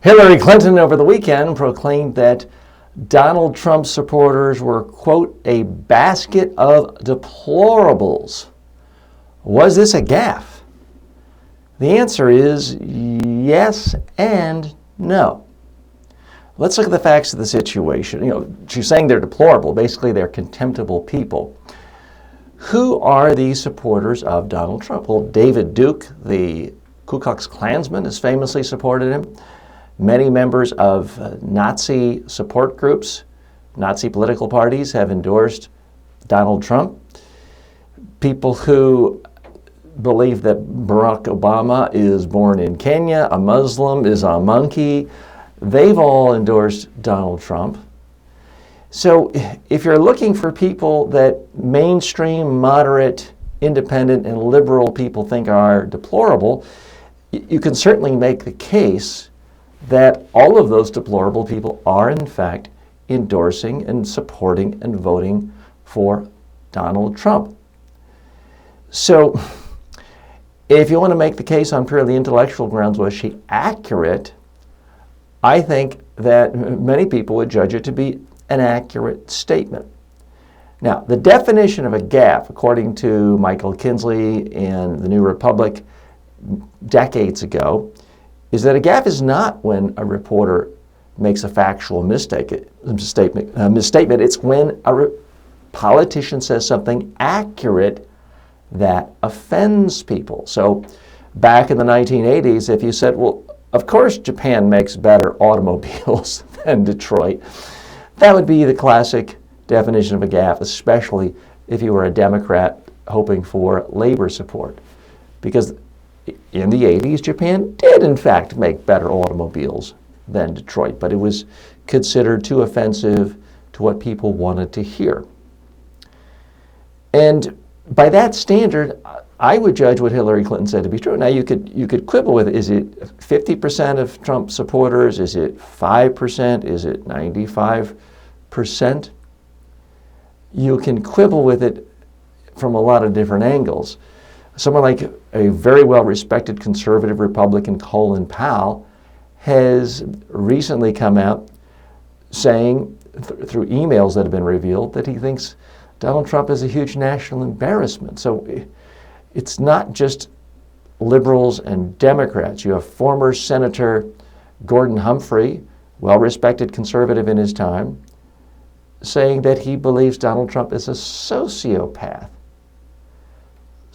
Hillary Clinton over the weekend proclaimed that Donald Trump supporters were, quote, a basket of deplorables. Was this a gaffe? The answer is yes and no. Let's look at the facts of the situation. She's saying they're deplorable. Basically, they're contemptible people. Who are these supporters of Donald Trump? Well, David Duke, the Ku Klux Klansman, has famously supported him. Many members of Nazi support groups, Nazi political parties, have endorsed Donald Trump. People who believe that Barack Obama is born in Kenya, a Muslim, is a monkey, they've all endorsed Donald Trump. So if you're looking for people that mainstream, moderate, independent, and liberal people think are deplorable, you can certainly make the case that all of those deplorable people are in fact endorsing and supporting and voting for Donald Trump. So if you want to make the case on purely intellectual grounds, was she accurate? I think that many people would judge it to be an accurate statement. Now, the definition of a gaffe, according to Michael Kinsley in the New Republic decades ago, is that a gaffe is not when a reporter makes a factual misstatement. It's when a politician says something accurate that offends people. So back in the 1980s, if you said, well, of course Japan makes better automobiles than Detroit, that would be the classic definition of a gaffe, especially if you were a Democrat hoping for labor support. Because in the 80s, Japan did in fact make better automobiles than Detroit, but it was considered too offensive to what people wanted to hear. And by that standard, I would judge what Hillary Clinton said to be true. Now, you could quibble with it. Is it 50% of Trump supporters? Is it 5%? Is it 95%? You can quibble with it from a lot of different angles. Someone like a very well-respected conservative Republican, Colin Powell, has recently come out saying, through emails that have been revealed, that he thinks Donald Trump is a huge national embarrassment. So it's not just liberals and Democrats. You have former Senator Gordon Humphrey, well-respected conservative in his time, saying that he believes Donald Trump is a sociopath.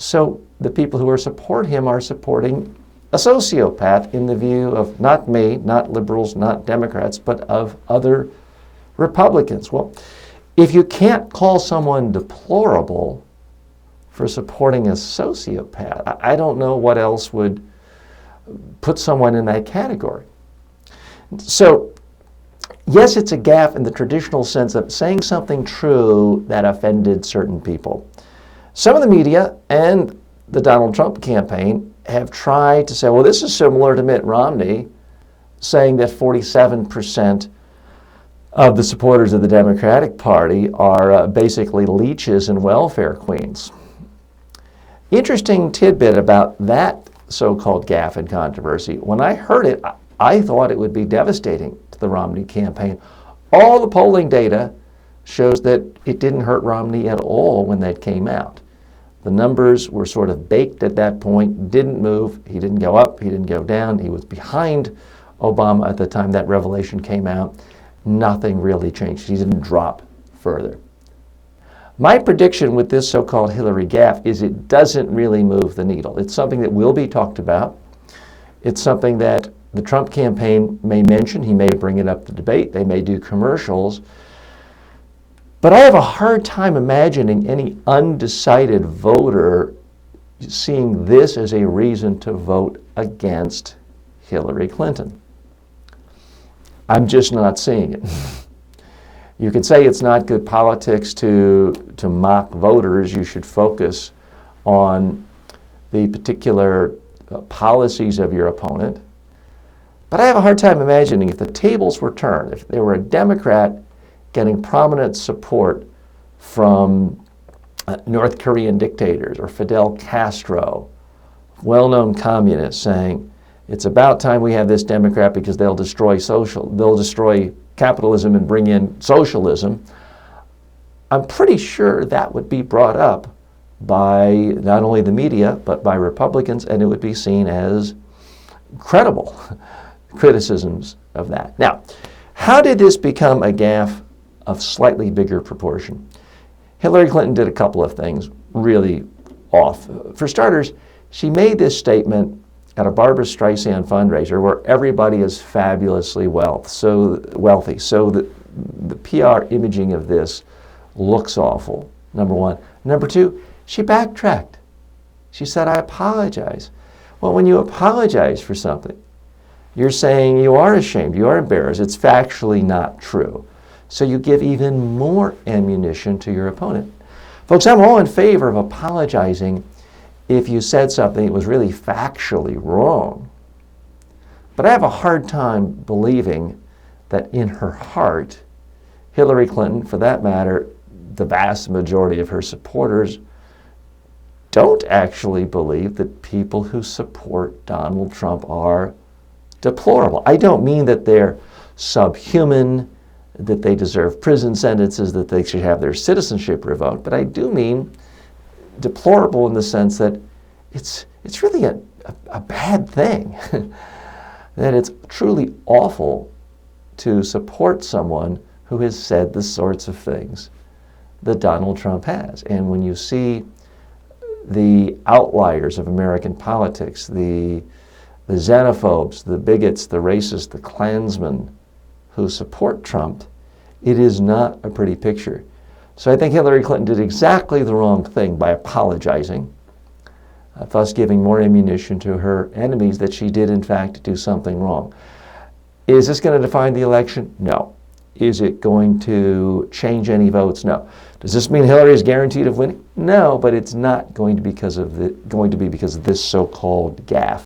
So the people who support him are supporting a sociopath in the view of not me, not liberals, not Democrats, but of other Republicans. Well, if you can't call someone deplorable for supporting a sociopath, I don't know what else would put someone in that category. So, yes, it's a gaffe in the traditional sense of saying something true that offended certain people. Some of the media and the Donald Trump campaign have tried to say, well, this is similar to Mitt Romney saying that 47% of the supporters of the Democratic Party are basically leeches and welfare queens. Interesting tidbit about that so-called gaffe and controversy. When I heard it, I thought it would be devastating to the Romney campaign. All the polling data shows that it didn't hurt Romney at all when that came out. The numbers were sort of baked at that point, didn't move. He didn't go up, he didn't go down. He was behind Obama at the time that revelation came out. Nothing really changed. He didn't drop further. My prediction with this so-called Hillary gaffe is it doesn't really move the needle. It's something that will be talked about. It's something that the Trump campaign may mention. He may bring it up to debate. They may do commercials. But I have a hard time imagining any undecided voter seeing this as a reason to vote against Hillary Clinton. I'm just not seeing it. You could say it's not good politics to mock voters. You should focus on the particular policies of your opponent. But I have a hard time imagining if the tables were turned, if there were a Democrat getting prominent support from North Korean dictators or Fidel Castro, well-known communists, saying, It's about time we have this Democrat because they'll destroy capitalism and bring in socialism. I'm pretty sure that would be brought up by not only the media, but by Republicans, and it would be seen as credible criticisms of that. Now, how did this become a gaffe of slightly bigger proportion? Hillary Clinton did a couple of things really off. For starters, she made this statement at a Barbra Streisand fundraiser where everybody is fabulously wealthy. So the PR imaging of this looks awful, number one. Number two, she backtracked. She said, I apologize. Well, when you apologize for something, you're saying you are ashamed, you are embarrassed. It's factually not true. So you give even more ammunition to your opponent. Folks, I'm all in favor of apologizing if you said something that was really factually wrong. But I have a hard time believing that in her heart, Hillary Clinton, for that matter, the vast majority of her supporters, don't actually believe that people who support Donald Trump are deplorable. I don't mean that they're subhuman, that they deserve prison sentences, that they should have their citizenship revoked, but I do mean deplorable in the sense that it's really a bad thing, that it's truly awful to support someone who has said the sorts of things that Donald Trump has. And when you see the outliers of American politics, the xenophobes, the bigots, the racists, the Klansmen who support Trump, it is not a pretty picture. So I think Hillary Clinton did exactly the wrong thing by apologizing, thus giving more ammunition to her enemies that she did in fact do something wrong. Is this going to define the election? No. Is it going to change any votes? No. Does this mean Hillary is guaranteed of winning? No, but it's not going to be because of this so-called gaffe.